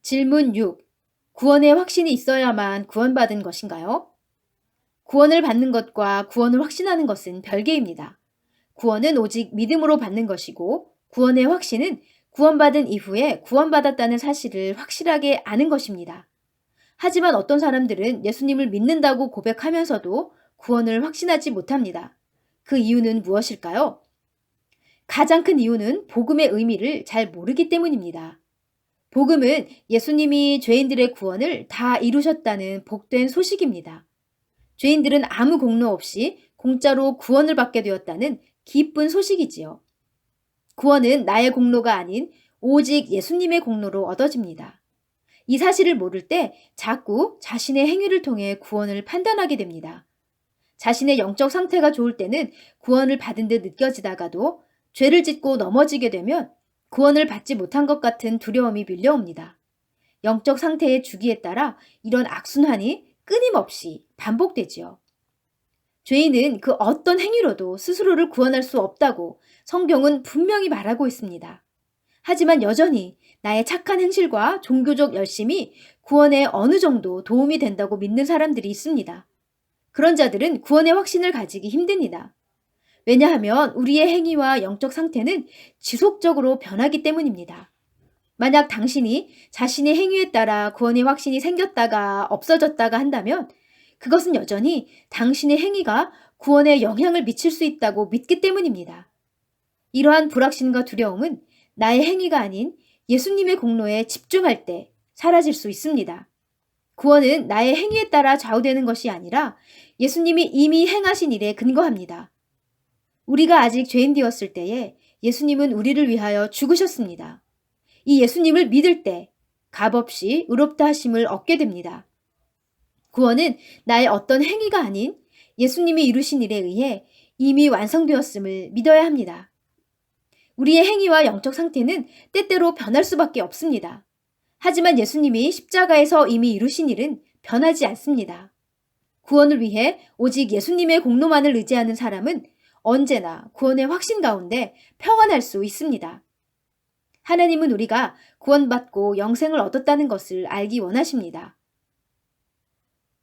질문 6. 구원의 확신이 있어야만 구원받은 것인가요? 구원을 받는 것과 구원을 확신하는 것은 별개입니다. 구원은 오직 믿음으로 받는 것이고, 구원의 확신은 구원받은 이후에 구원받았다는 사실을 확실하게 아는 것입니다. 하지만 어떤 사람들은 예수님을 믿는다고 고백하면서도 구원을 확신하지 못합니다. 그 이유는 무엇일까요? 가장 큰 이유는 복음의 의미를 잘 모르기 때문입니다. 복음은 예수님이 죄인들의 구원을 다 이루셨다는 복된 소식입니다. 죄인들은 아무 공로 없이 공짜로 구원을 받게 되었다는 기쁜 소식이지요. 구원은 나의 공로가 아닌 오직 예수님의 공로로 얻어집니다. 이 사실을 모를 때 자꾸 자신의 행위를 통해 구원을 판단하게 됩니다. 자신의 영적 상태가 좋을 때는 구원을 받은 듯 느껴지다가도 죄를 짓고 넘어지게 되면 구원을 받지 못한 것 같은 두려움이 밀려옵니다. 영적 상태의 주기에 따라 이런 악순환이 끊임없이 반복되지요. 죄인은 그 어떤 행위로도 스스로를 구원할 수 없다고 성경은 분명히 말하고 있습니다. 하지만 여전히 나의 착한 행실과 종교적 열심이 구원에 어느 정도 도움이 된다고 믿는 사람들이 있습니다. 그런 자들은 구원의 확신을 가지기 힘듭니다. 왜냐하면 우리의 행위와 영적 상태는 지속적으로 변하기 때문입니다. 만약 당신이 자신의 행위에 따라 구원의 확신이 생겼다가 없어졌다가 한다면 그것은 여전히 당신의 행위가 구원에 영향을 미칠 수 있다고 믿기 때문입니다. 이러한 불확신과 두려움은 나의 행위가 아닌 예수님의 공로에 집중할 때 사라질 수 있습니다. 구원은 나의 행위에 따라 좌우되는 것이 아니라 예수님이 이미 행하신 일에 근거합니다. 우리가 아직 죄인 되었을 때에 예수님은 우리를 위하여 죽으셨습니다. 이 예수님을 믿을 때 값없이 의롭다 하심을 얻게 됩니다. 구원은 나의 어떤 행위가 아닌 예수님이 이루신 일에 의해 이미 완성되었음을 믿어야 합니다. 우리의 행위와 영적 상태는 때때로 변할 수밖에 없습니다. 하지만 예수님이 십자가에서 이미 이루신 일은 변하지 않습니다. 구원을 위해 오직 예수님의 공로만을 의지하는 사람은 언제나 구원의 확신 가운데 평안할 수 있습니다. 하나님은 우리가 구원받고 영생을 얻었다는 것을 알기 원하십니다.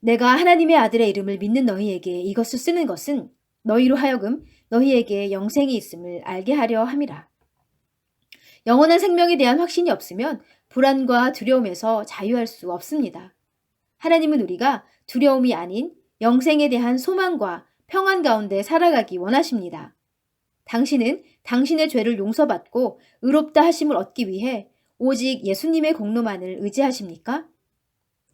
내가 하나님의 아들의 이름을 믿는 너희에게 이것을 쓰는 것은 너희로 하여금 너희에게 영생이 있음을 알게 하려 함이라. 영원한 생명에 대한 확신이 없으면 불안과 두려움에서 자유할 수 없습니다. 하나님은 우리가 두려움이 아닌 영생에 대한 소망과 평안 가운데 살아가기 원하십니다. 당신은 당신의 죄를 용서받고 의롭다 하심을 얻기 위해 오직 예수님의 공로만을 의지하십니까?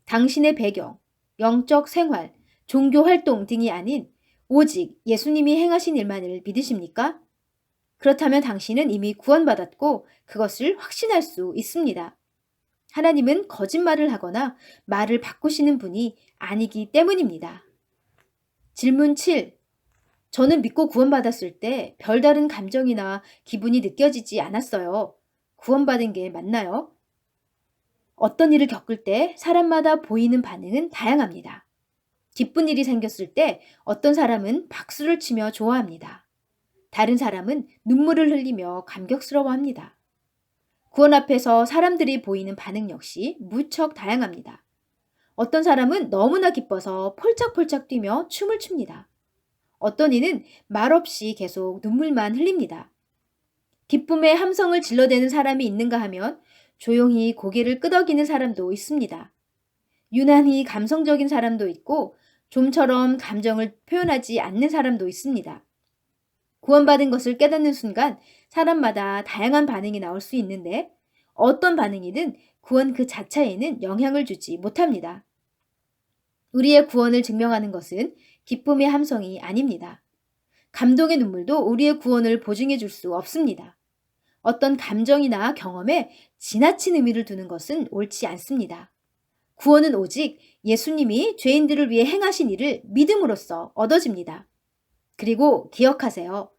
당신의 배경, 영적 생활, 종교 활동 등이 아닌 오직 예수님이 행하신 일만을 믿으십니까? 그렇다면 당신은 이미 구원받았고 그것을 확신할 수 있습니다. 하나님은 거짓말을 하거나 말을 바꾸시는 분이 아니기 때문입니다. 질문 7. 저는 믿고 구원받았을 때 별다른 감정이나 기분이 느껴지지 않았어요. 구원받은 게 맞나요? 어떤 일을 겪을 때 사람마다 보이는 반응은 다양합니다. 기쁜 일이 생겼을 때 어떤 사람은 박수를 치며 좋아합니다. 다른 사람은 눈물을 흘리며 감격스러워합니다. 구원 앞에서 사람들이 보이는 반응 역시 무척 다양합니다. 어떤 사람은 너무나 기뻐서 폴짝폴짝 뛰며 춤을 춥니다. 어떤 이는 말없이 계속 눈물만 흘립니다. 기쁨의 함성을 질러대는 사람이 있는가 하면 조용히 고개를 끄덕이는 사람도 있습니다. 유난히 감성적인 사람도 있고 좀처럼 감정을 표현하지 않는 사람도 있습니다. 구원받은 것을 깨닫는 순간 사람마다 다양한 반응이 나올 수 있는데 어떤 반응이든 구원 그 자체에는 영향을 주지 못합니다. 우리의 구원을 증명하는 것은 기쁨의 함성이 아닙니다. 감동의 눈물도 우리의 구원을 보증해 줄 수 없습니다. 어떤 감정이나 경험에 지나친 의미를 두는 것은 옳지 않습니다. 구원은 오직 예수님이 죄인들을 위해 행하신 일을 믿음으로써 얻어집니다. 그리고 기억하세요.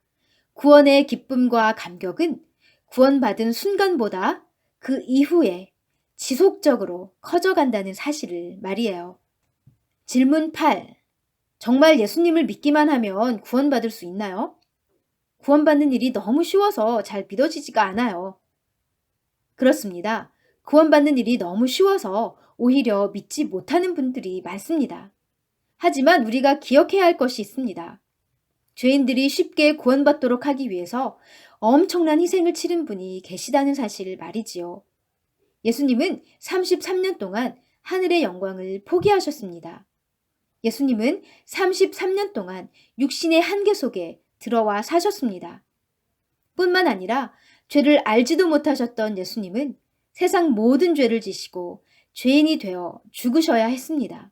구원의 기쁨과 감격은 구원받은 순간보다 그 이후에 지속적으로 커져간다는 사실을 말이에요. 질문 8. 정말 예수님을 믿기만 하면 구원받을 수 있나요? 구원받는 일이 너무 쉬워서 잘 믿어지지가 않아요. 그렇습니다. 구원받는 일이 너무 쉬워서 오히려 믿지 못하는 분들이 많습니다. 하지만 우리가 기억해야 할 것이 있습니다. 죄인들이 쉽게 구원받도록 하기 위해서 엄청난 희생을 치른 분이 계시다는 사실을 말이지요. 예수님은 33년 동안 하늘의 영광을 포기하셨습니다. 예수님은 33년 동안 육신의 한계 속에 들어와 사셨습니다. 뿐만 아니라 죄를 알지도 못하셨던 예수님은 세상 모든 죄를 지시고 죄인이 되어 죽으셔야 했습니다.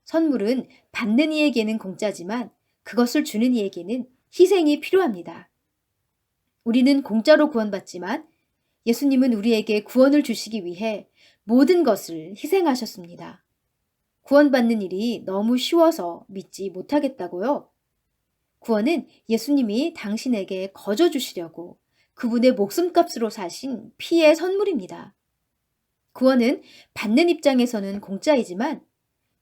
선물은 받는 이에게는 공짜지만 그것을 주는 이에게는 희생이 필요합니다. 우리는 공짜로 구원받지만 예수님은 우리에게 구원을 주시기 위해 모든 것을 희생하셨습니다. 구원받는 일이 너무 쉬워서 믿지 못하겠다고요? 구원은 예수님이 당신에게 거저 주시려고 그분의 목숨값으로 사신 피의 선물입니다. 구원은 받는 입장에서는 공짜이지만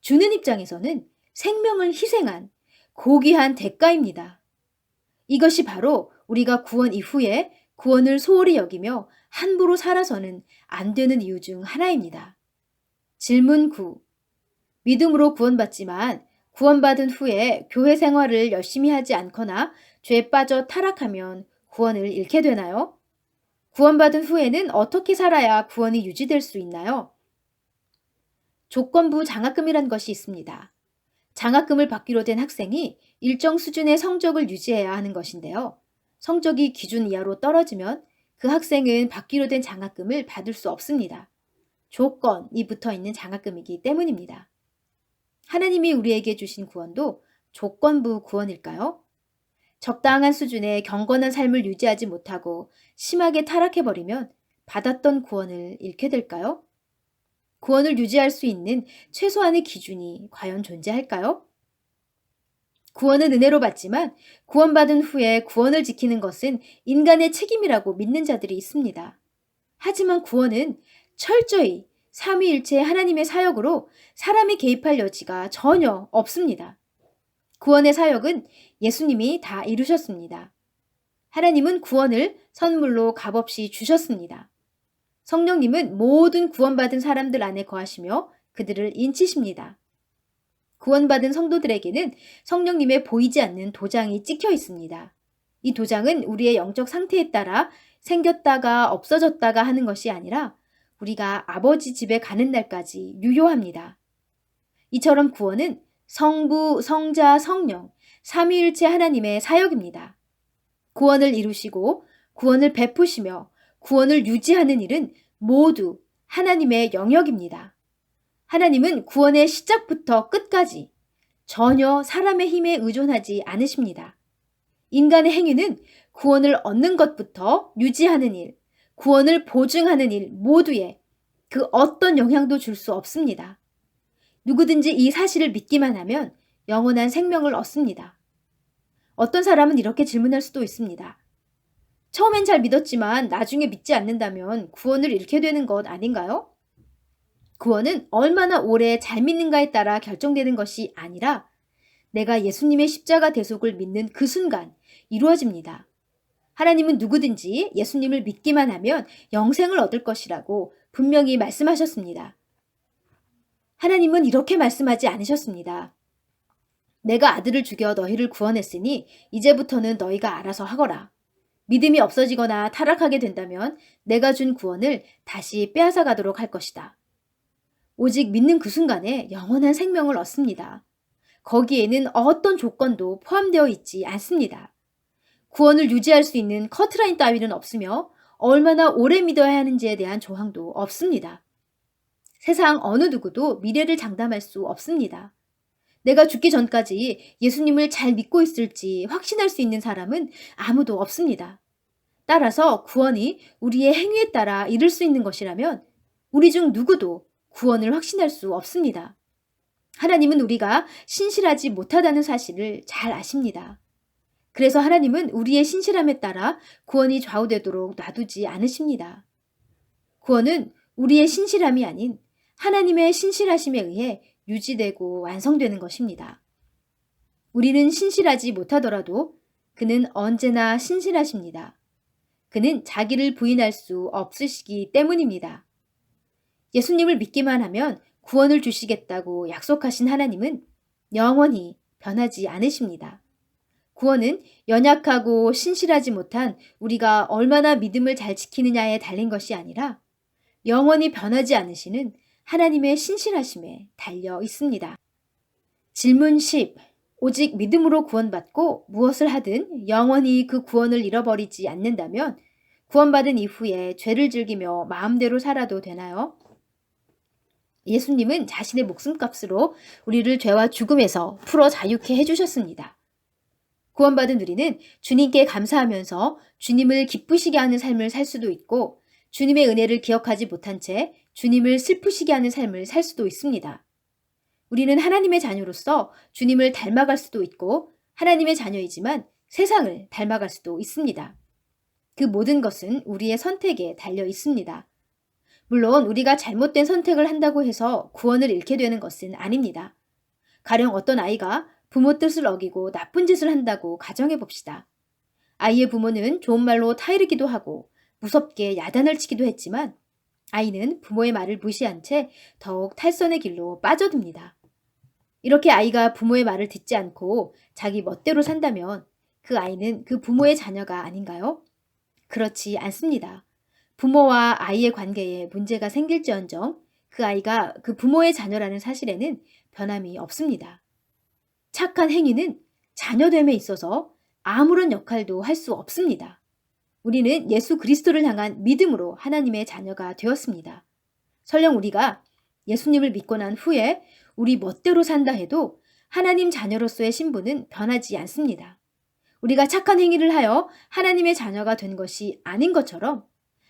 주는 입장에서는 생명을 희생한 고귀한 대가입니다. 이것이 바로 우리가 구원 이후에 구원을 소홀히 여기며 함부로 살아서는 안 되는 이유 중 하나입니다. 질문 9. 믿음으로 구원받지만 구원받은 후에 교회 생활을 열심히 하지 않거나 죄에 빠져 타락하면 구원을 잃게 되나요? 구원받은 후에는 어떻게 살아야 구원이 유지될 수 있나요? 조건부 장학금이란 것이 있습니다. 장학금을 받기로 된 학생이 일정 수준의 성적을 유지해야 하는 것인데요. 성적이 기준 이하로 떨어지면 그 학생은 받기로 된 장학금을 받을 수 없습니다. 조건이 붙어 있는 장학금이기 때문입니다. 하나님이 우리에게 주신 구원도 조건부 구원일까요? 적당한 수준의 경건한 삶을 유지하지 못하고 심하게 타락해버리면 받았던 구원을 잃게 될까요? 구원을 유지할 수 있는 최소한의 기준이 과연 존재할까요? 구원은 은혜로 받지만 구원받은 후에 구원을 지키는 것은 인간의 책임이라고 믿는 자들이 있습니다. 하지만 구원은 철저히 삼위일체 하나님의 사역으로 사람이 개입할 여지가 전혀 없습니다. 구원의 사역은 예수님이 다 이루셨습니다. 하나님은 구원을 선물로 값없이 주셨습니다. 성령님은 모든 구원받은 사람들 안에 거하시며 그들을 인치십니다. 구원받은 성도들에게는 성령님의 보이지 않는 도장이 찍혀 있습니다. 이 도장은 우리의 영적 상태에 따라 생겼다가 없어졌다가 하는 것이 아니라 우리가 아버지 집에 가는 날까지 유효합니다. 이처럼 구원은 성부, 성자, 성령, 삼위일체 하나님의 사역입니다. 구원을 이루시고 구원을 베푸시며 구원을 유지하는 일은 모두 하나님의 영역입니다. 하나님은 구원의 시작부터 끝까지 전혀 사람의 힘에 의존하지 않으십니다. 인간의 행위는 구원을 얻는 것부터 유지하는 일, 구원을 보증하는 일 모두에 그 어떤 영향도 줄 수 없습니다. 누구든지 이 사실을 믿기만 하면 영원한 생명을 얻습니다. 어떤 사람은 이렇게 질문할 수도 있습니다. 처음엔 잘 믿었지만 나중에 믿지 않는다면 구원을 잃게 되는 것 아닌가요? 구원은 얼마나 오래 잘 믿는가에 따라 결정되는 것이 아니라 내가 예수님의 십자가 대속을 믿는 그 순간 이루어집니다. 하나님은 누구든지 예수님을 믿기만 하면 영생을 얻을 것이라고 분명히 말씀하셨습니다. 하나님은 이렇게 말씀하지 않으셨습니다. 내가 아들을 죽여 너희를 구원했으니 이제부터는 너희가 알아서 하거라. 믿음이 없어지거나 타락하게 된다면 내가 준 구원을 다시 빼앗아 가도록 할 것이다. 오직 믿는 그 순간에 영원한 생명을 얻습니다. 거기에는 어떤 조건도 포함되어 있지 않습니다. 구원을 유지할 수 있는 커트라인 따위는 없으며 얼마나 오래 믿어야 하는지에 대한 조항도 없습니다. 세상 어느 누구도 미래를 장담할 수 없습니다. 내가 죽기 전까지 예수님을 잘 믿고 있을지 확신할 수 있는 사람은 아무도 없습니다. 따라서 구원이 우리의 행위에 따라 이룰 수 있는 것이라면 우리 중 누구도 구원을 확신할 수 없습니다. 하나님은 우리가 신실하지 못하다는 사실을 잘 아십니다. 그래서 하나님은 우리의 신실함에 따라 구원이 좌우되도록 놔두지 않으십니다. 구원은 우리의 신실함이 아닌 하나님의 신실하심에 의해 유지되고 완성되는 것입니다. 우리는 신실하지 못하더라도 그는 언제나 신실하십니다. 그는 자기를 부인할 수 없으시기 때문입니다. 예수님을 믿기만 하면 구원을 주시겠다고 약속하신 하나님은 영원히 변하지 않으십니다. 구원은 연약하고 신실하지 못한 우리가 얼마나 믿음을 잘 지키느냐에 달린 것이 아니라 영원히 변하지 않으시는 하나님의 신실하심에 달려 있습니다. 질문 10. 오직 믿음으로 구원받고 무엇을 하든 영원히 그 구원을 잃어버리지 않는다면 구원받은 이후에 죄를 즐기며 마음대로 살아도 되나요? 예수님은 자신의 목숨값으로 우리를 죄와 죽음에서 풀어 자유케 해주셨습니다. 구원받은 우리는 주님께 감사하면서 주님을 기쁘시게 하는 삶을 살 수도 있고 주님의 은혜를 기억하지 못한 채 주님을 슬프시게 하는 삶을 살 수도 있습니다. 우리는 하나님의 자녀로서 주님을 닮아갈 수도 있고 하나님의 자녀이지만 세상을 닮아갈 수도 있습니다. 그 모든 것은 우리의 선택에 달려 있습니다. 물론 우리가 잘못된 선택을 한다고 해서 구원을 잃게 되는 것은 아닙니다. 가령 어떤 아이가 부모 뜻을 어기고 나쁜 짓을 한다고 가정해 봅시다. 아이의 부모는 좋은 말로 타이르기도 하고 무섭게 야단을 치기도 했지만 아이는 부모의 말을 무시한 채 더욱 탈선의 길로 빠져듭니다. 이렇게 아이가 부모의 말을 듣지 않고 자기 멋대로 산다면 그 아이는 그 부모의 자녀가 아닌가요? 그렇지 않습니다. 부모와 아이의 관계에 문제가 생길지언정 그 아이가 그 부모의 자녀라는 사실에는 변함이 없습니다. 착한 행위는 자녀됨에 있어서 아무런 역할도 할 수 없습니다. 우리는 예수 그리스도를 향한 믿음으로 하나님의 자녀가 되었습니다. 설령 우리가 예수님을 믿고 난 후에 우리 멋대로 산다 해도 하나님 자녀로서의 신분은 변하지 않습니다. 우리가 착한 행위를 하여 하나님의 자녀가 된 것이 아닌 것처럼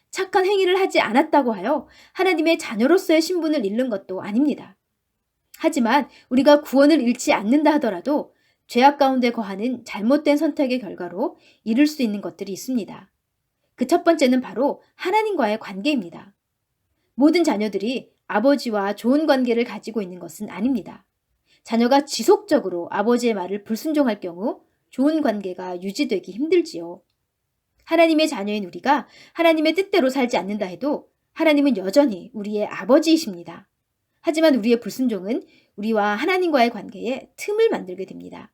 착한 행위를 하지 않았다고 하여 하나님의 자녀로서의 신분을 잃는 것도 아닙니다. 하지만 우리가 구원을 잃지 않는다 하더라도 죄악 가운데 거하는 잘못된 선택의 결과로 잃을 수 있는 것들이 있습니다. 그 첫 번째는 바로 하나님과의 관계입니다. 모든 자녀들이 아버지와 좋은 관계를 가지고 있는 것은 아닙니다. 자녀가 지속적으로 아버지의 말을 불순종할 경우 좋은 관계가 유지되기 힘들지요. 하나님의 자녀인 우리가 하나님의 뜻대로 살지 않는다 해도 하나님은 여전히 우리의 아버지이십니다. 하지만 우리의 불순종은 우리와 하나님과의 관계에 틈을 만들게 됩니다.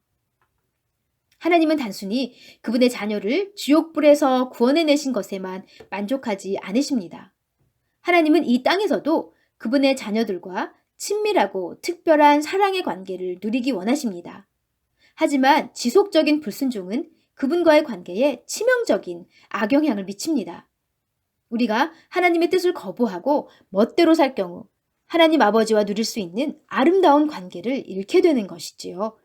하나님은 단순히 그분의 자녀를 지옥불에서 구원해내신 것에만 만족하지 않으십니다. 하나님은 이 땅에서도 그분의 자녀들과 친밀하고 특별한 사랑의 관계를 누리기 원하십니다. 하지만 지속적인 불순종은 그분과의 관계에 치명적인 악영향을 미칩니다. 우리가 하나님의 뜻을 거부하고 멋대로 살 경우 하나님 아버지와 누릴 수 있는 아름다운 관계를 잃게 되는 것이지요.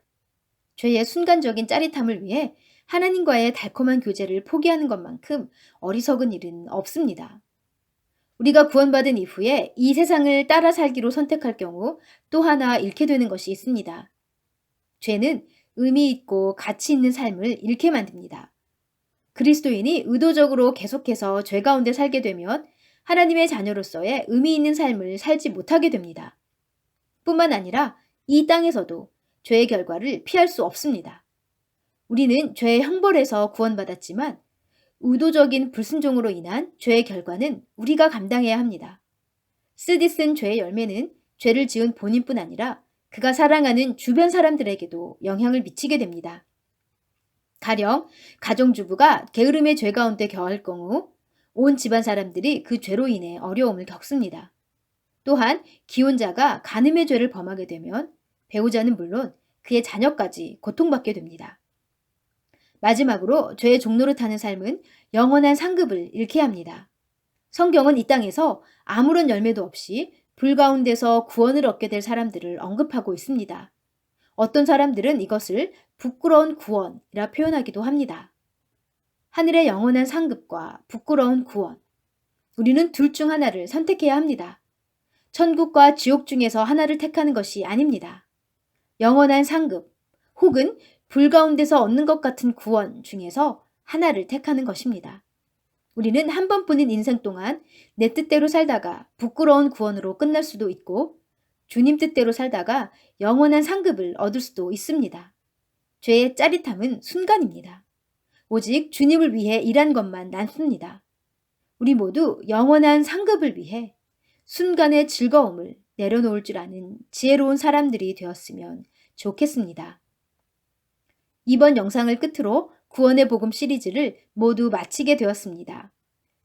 죄의 순간적인 짜릿함을 위해 하나님과의 달콤한 교제를 포기하는 것만큼 어리석은 일은 없습니다. 우리가 구원받은 이후에 이 세상을 따라 살기로 선택할 경우 또 하나 잃게 되는 것이 있습니다. 죄는 의미 있고 가치 있는 삶을 잃게 만듭니다. 그리스도인이 의도적으로 계속해서 죄 가운데 살게 되면 하나님의 자녀로서의 의미 있는 삶을 살지 못하게 됩니다. 뿐만 아니라 이 땅에서도 죄의 결과를 피할 수 없습니다. 우리는 죄의 형벌에서 구원받았지만 의도적인 불순종으로 인한 죄의 결과는 우리가 감당해야 합니다. 쓰디쓴 죄의 열매는 죄를 지은 본인뿐 아니라 그가 사랑하는 주변 사람들에게도 영향을 미치게 됩니다. 가령 가정주부가 게으름의 죄 가운데 거할 경우 온 집안 사람들이 그 죄로 인해 어려움을 겪습니다. 또한 기혼자가 간음의 죄를 범하게 되면 배우자는 물론 그의 자녀까지 고통받게 됩니다. 마지막으로 죄의 종로를 타는 삶은 영원한 상급을 잃게 합니다. 성경은 이 땅에서 아무런 열매도 없이 불 가운데서 구원을 얻게 될 사람들을 언급하고 있습니다. 어떤 사람들은 이것을 부끄러운 구원이라 표현하기도 합니다. 하늘의 영원한 상급과 부끄러운 구원. 우리는 둘 중 하나를 선택해야 합니다. 천국과 지옥 중에서 하나를 택하는 것이 아닙니다. 영원한 상급 혹은 불 가운데서 얻는 것 같은 구원 중에서 하나를 택하는 것입니다. 우리는 한 번뿐인 인생 동안 내 뜻대로 살다가 부끄러운 구원으로 끝날 수도 있고 주님 뜻대로 살다가 영원한 상급을 얻을 수도 있습니다. 죄의 짜릿함은 순간입니다. 오직 주님을 위해 일한 것만 남습니다. 우리 모두 영원한 상급을 위해 순간의 즐거움을 내려놓을 줄 아는 지혜로운 사람들이 되었으면 좋겠습니다. 이번 영상을 끝으로 구원의 복음 시리즈를 모두 마치게 되었습니다.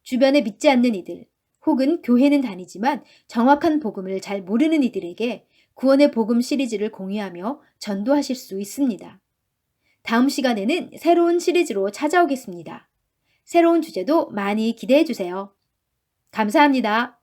주변에 믿지 않는 이들, 혹은 교회는 다니지만 정확한 복음을 잘 모르는 이들에게 구원의 복음 시리즈를 공유하며 전도하실 수 있습니다. 다음 시간에는 새로운 시리즈로 찾아오겠습니다. 새로운 주제도 많이 기대해 주세요. 감사합니다.